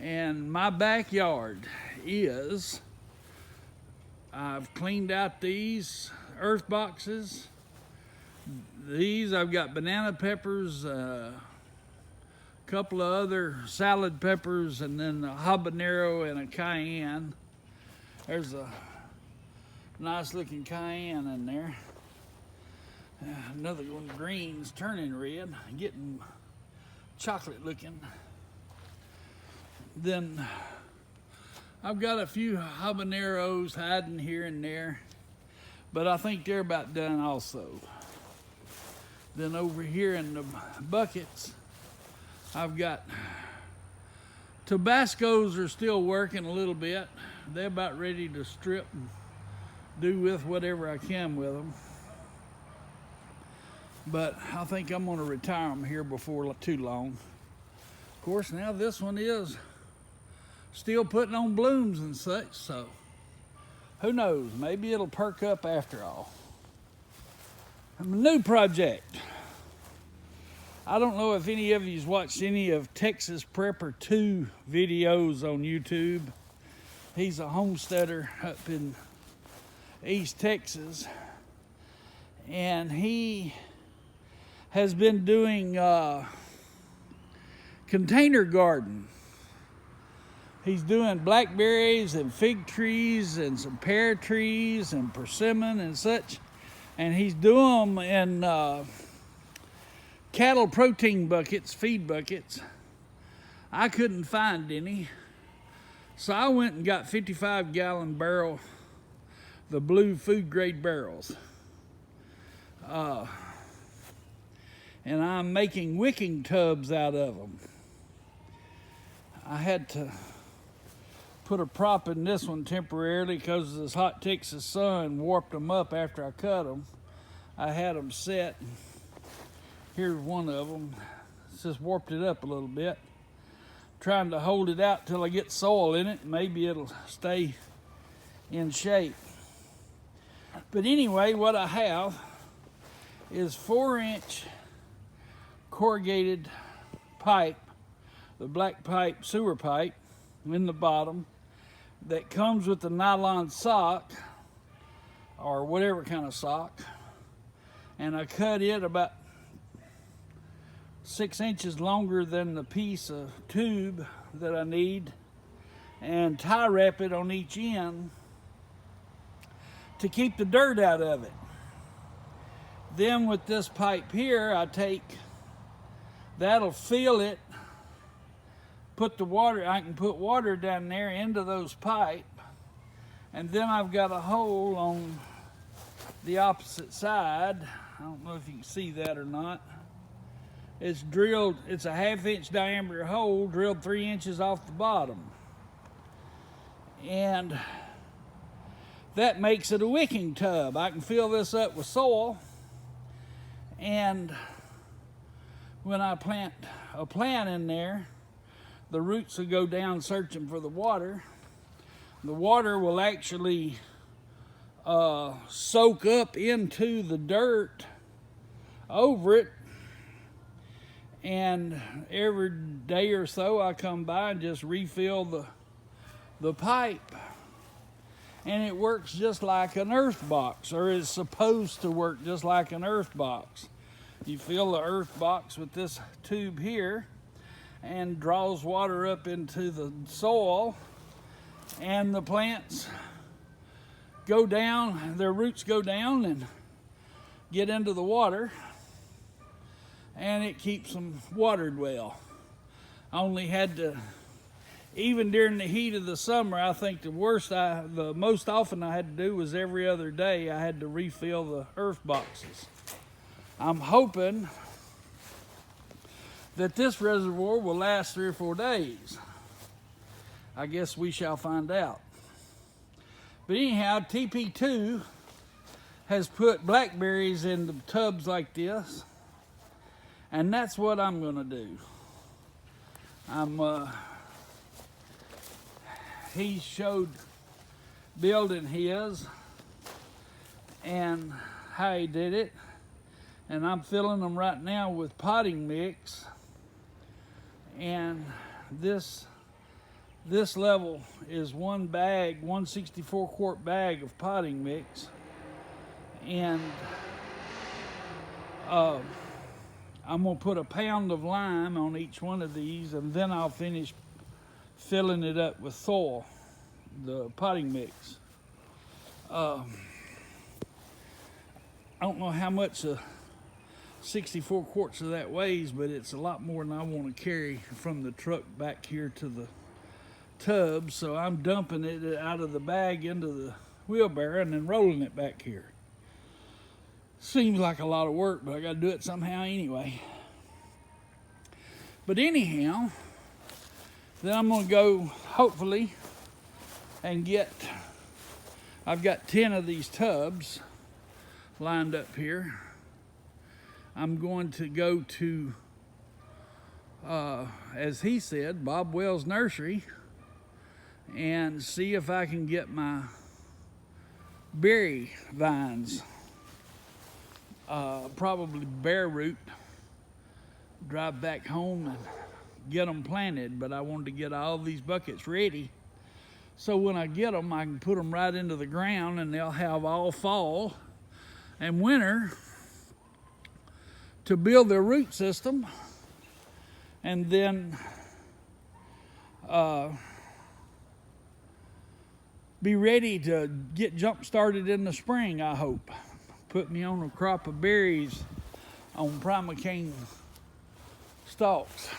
And my backyard is, I've cleaned out these earth boxes. These, I've got banana peppers, a couple of other salad peppers, and then a habanero and a cayenne. There's a nice looking cayenne in there. Another one, green's turning red, getting chocolate looking. Then I've got a few habaneros hiding here and there, but I think they're about done also. Then over here in the buckets, I've got Tabascos are still working a little bit. They're about ready to strip and do with whatever I can with them. But I think I'm gonna retire them here before too long. Of course, now this one is still putting on blooms and such, so who knows, maybe it'll perk up after all. A new project. I don't know if any of you's watched any of Texas Prepper 2 videos on YouTube. He's a homesteader up in East Texas, and he has been doing container garden. He's doing blackberries and fig trees and some pear trees and persimmon and such. And he's doing them in cattle protein buckets, feed buckets. I couldn't find any. So I went and got 55-gallon barrel, the blue food grade barrels. And I'm making wicking tubs out of them. I had to put a prop in this one temporarily because this hot Texas sun warped them up after I cut them. I had them set. Here's one of them. It's just warped it up a little bit. Trying to hold it out till I get soil in it. Maybe it'll stay in shape. But anyway, what I have is 4-inch corrugated pipe, the black pipe, sewer pipe in the bottom, that comes with the nylon sock or whatever kind of sock, and I cut it about 6 inches longer than the piece of tube that I need, and tie wrap it on each end to keep the dirt out of it. Then with this pipe here, I take, that'll fill it, put the water, I can put water down there into those pipe, and then I've got a hole on the opposite side. I don't know if you can see that or not. It's drilled, it's a 1/2-inch diameter hole drilled 3 inches off the bottom. And that makes it a wicking tub. I can fill this up with soil, and when I plant a plant in there, the roots will go down searching for the water. The water will actually soak up into the dirt over it, and every day or so I come by and just refill the pipe, and it works just like an earth box, or is supposed to work just like an earth box. You fill the earth box with this tube here and draws water up into the soil, and the plants go down, their roots go down and get into the water, and it keeps them watered well. I only had to, even during the heat of the summer, I think the most often I had to do was every other day I had to refill the earth boxes. I'm hoping that this reservoir will last 3 or 4 days. I guess we shall find out. But anyhow, TP2 has put blackberries in the tubs like this, and that's what I'm gonna do. He showed building his and how he did it, and I'm filling them right now with potting mix. And this This level is one bag, 164 quart bag of potting mix. And I'm gonna put a pound of lime on each one of these, and then I'll finish filling it up with soil, the potting mix. I don't know how much 64 quarts of that weighs, but it's a lot more than I want to carry from the truck back here to the tub. So I'm dumping it out of the bag into the wheelbarrow and then rolling it back here. Seems like a lot of work, but I got to do it somehow anyway. But anyhow, then I'm going to go, hopefully, and I've got 10 of these tubs lined up here. I'm going to go to, as he said, Bob Wells Nursery, and see if I can get my berry vines, probably bare root, drive back home and get them planted. But I wanted to get all these buckets ready, so when I get them, I can put them right into the ground, and they'll have all fall and winter to build their root system, and then be ready to get jump started in the spring, I hope. Put me on a crop of berries on primocane stalks.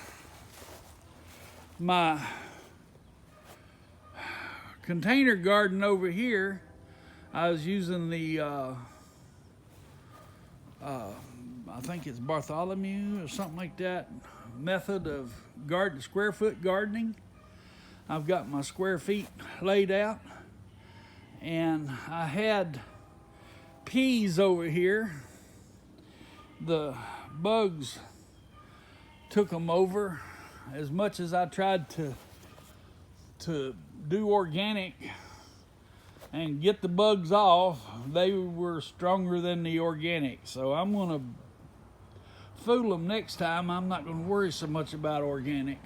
My container garden over here, I was using the I think it's Bartholomew or something like that method of square foot gardening. I've got my square feet laid out, and I had peas over here. The bugs took them over. As much as I tried to do organic and get the bugs off, they were stronger than the organic. So I'm gonna fool them next time. I'm not gonna worry so much about organic.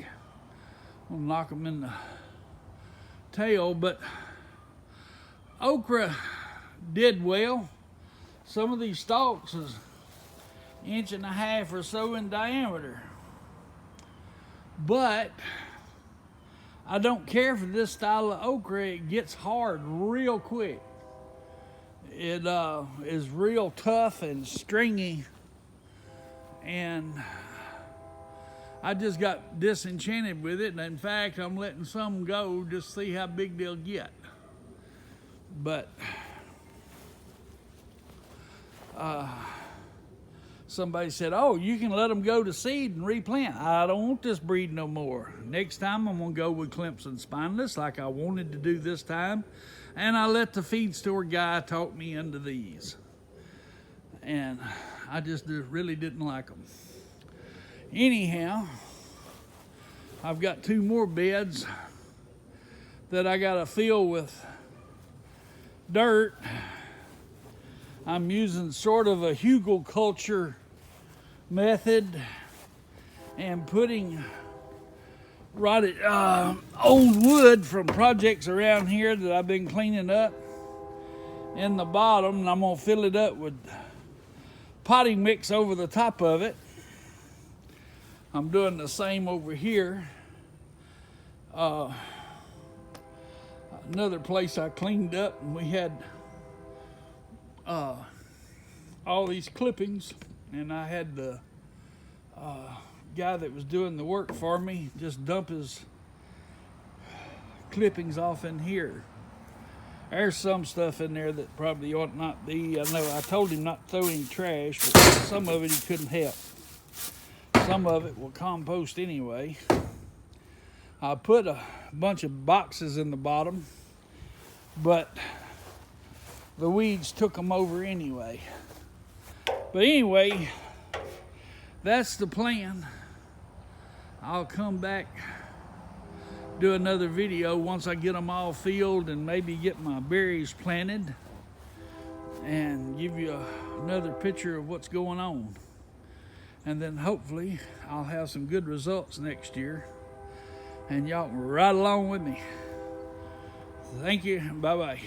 I'm gonna knock them in the tail. But okra did well. Some of these stalks is 1.5 inches or so in diameter. But I don't care for this style of okra. It gets hard real quick. It is real tough and stringy, and I just got disenchanted with it. And in fact, I'm letting some go just to see how big they'll get. But somebody said, oh, you can let them go to seed and replant. I don't want this breed no more. Next time I'm gonna go with Clemson Spineless like I wanted to do this time. And I let the feed store guy talk me into these. And I just really didn't like them. Anyhow, I've got 2 more beds that I gotta fill with dirt. I'm using sort of a hugelkultur method and putting rotted old wood from projects around here that I've been cleaning up in the bottom, and I'm gonna fill it up with potting mix over the top of it. I'm doing the same over here. Another place I cleaned up, and we had all these clippings, and I had the guy that was doing the work for me just dump his clippings off in here. There's some stuff in there that probably ought not be. I know I told him not to throw any trash, but some of it he couldn't help. Some of it will compost anyway. I put a bunch of boxes in the bottom, but the weeds took them over anyway. But anyway, that's the plan. I'll come back, do another video once I get them all filled and maybe get my berries planted, and give you another picture of what's going on. And then hopefully I'll have some good results next year. and y'all can ride along with me. Thank you. Bye-bye.